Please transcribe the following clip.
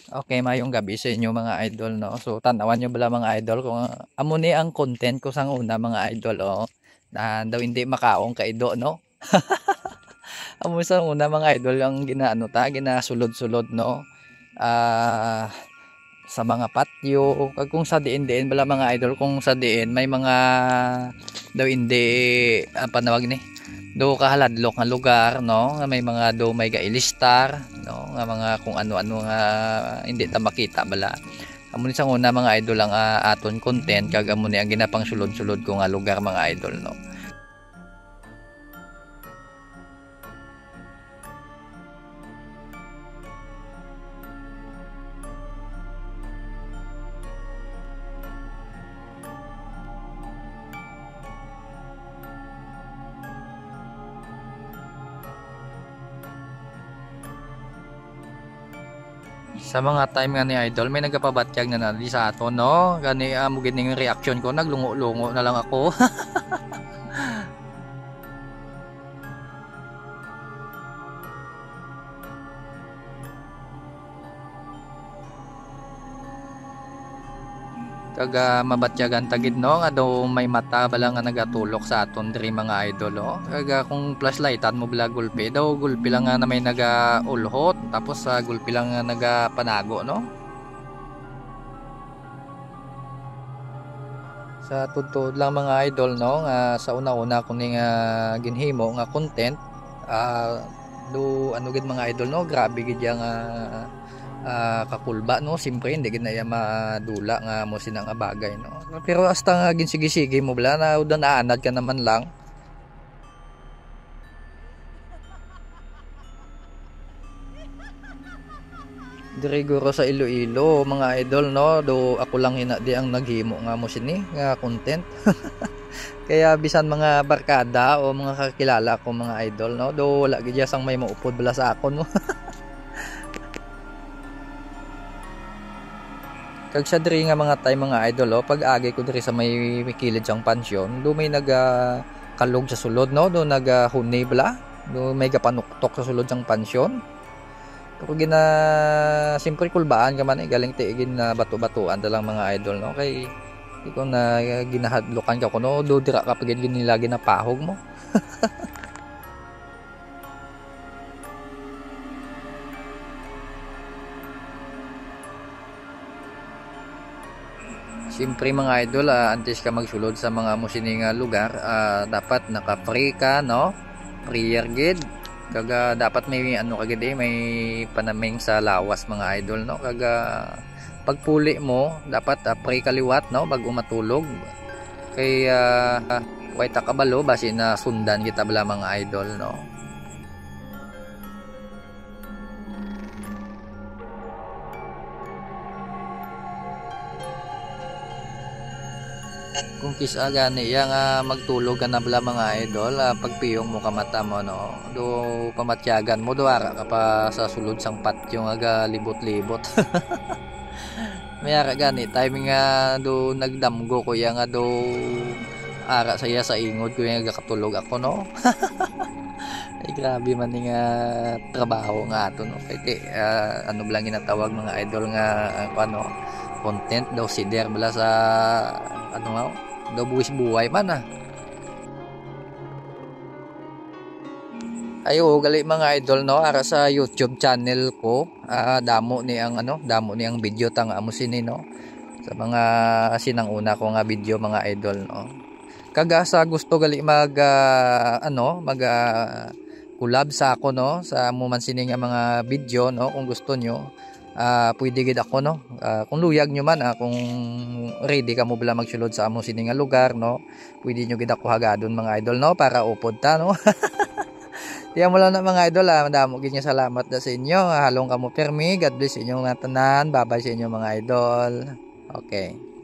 Okay, mayong gabi sa inyo mga idol, no. So tanawan nyo bala mga idol kung amo ni ang content ko sang una mga idol, na daw hindi makaong kaido, no. Amo sang una mga idol ang ginaano ta ginasulod-sulod, no. Ah, sa mga patio kag kung sa diin bala mga idol, kung sa diin may mga daw hindi panawag ni do kahaladlok nga lugar, no, nga may mga do may gailistar, no, nga mga kung ano-ano nga hindi ta makita bala. Amo ni sang una mga idol ang aton content kag amo ni ang ginapang sulod-sulod ko nga lugar mga idol, no. Sa mga time nga ni idol may nagapabatyag na nali sa aton, no, gani amo gid ning reaction ko, naglungo-lungo na lang ako. Kaga mabatyagan tagid, no, nga daw may mata bala nga nagatulok sa aton diri mga idol, kaga kung flashlightan mo bala gulpi daw gulpi lang nga na may nagaulhot tapos sa gulpi lang nga nagapanago, no. Sa tudtod lang mga idol, no, nga sa una-una ko ning ginhimo nga content, do ano gid mga idol, no, grabe gid yang kakulba, no, simpre hindi gid na ya madula nga mo sinang bagay, no, pero hasta nga ginsigi-sige mo bala na udan naanad ka naman lang. Diri guro sa Iloilo mga idol, no, do ako lang ina di ang naghimo nga mo sini nga content. Kaya bisan mga barkada o mga kakilala ko mga idol, no, do wala gid sang may maupod bala sa akon, no. Kag sa diri nga mga time mga idol, pag agi ko diri sa may kilid sang pansyon do may naga kalog sa sulod, no, do naga hunay bala do may gapanuktok sa sulod sang pansyon. Pero gina simpre kulbaan ka man galing tiigin na bato-batuan da lang mga idol, no, kay di ko na ginahadlokan ka kuno do dira ka pagid nila ginapahog mo. Siyempre mga idol, antes ka magsulod sa mga musining lugar, dapat naka-free ka, no? Prayer gid. Kaga dapat may ano kagid may panaming sa lawas mga idol, no? Kaga pagpuli mo, dapat pray kaliwat, no, bago matulog. Kay way ta kabalo basi na sundan kita bala mga idol, no. Kung kisa gani yang magtulog ka na bala mga idol, pagpiyong mo kamata mo, no, do pamatyagan mo do ara ka pa sa sulod sang patyo nga libot-libot. May ara gani timing nga do nagdamgo ko yang do ara saya sa ingod ko yang gakatulog ako, no. Ay grabe man ni nga trabaho nga ato, no, kay ano blang ginatawag mga idol nga ano content daw si der bala sa ano nga daw buwis buhay man ayo gali mga idol, no, ara sa YouTube channel ko, damo ni ang video tang amo sini, no, sa mga sinang una ko nga video mga idol, no. Kaga sa gusto gali mag mag collab sa ako, no, sa mo man sini nga mga video, no, kung gusto nyo, pwede gid ako, no, kung luyag nyo man, kung ready ka mo bala magsulod sa amo sini nga lugar, no, pwede nyo gid ako hagadon mga idol, no, para upod ta, no. Tiyan mo lang na mga idol, madamo gid nga salamat na sa inyo, halong kamo permi, God bless inyo nga tanan, bye bye sa inyo mga idol. Okay.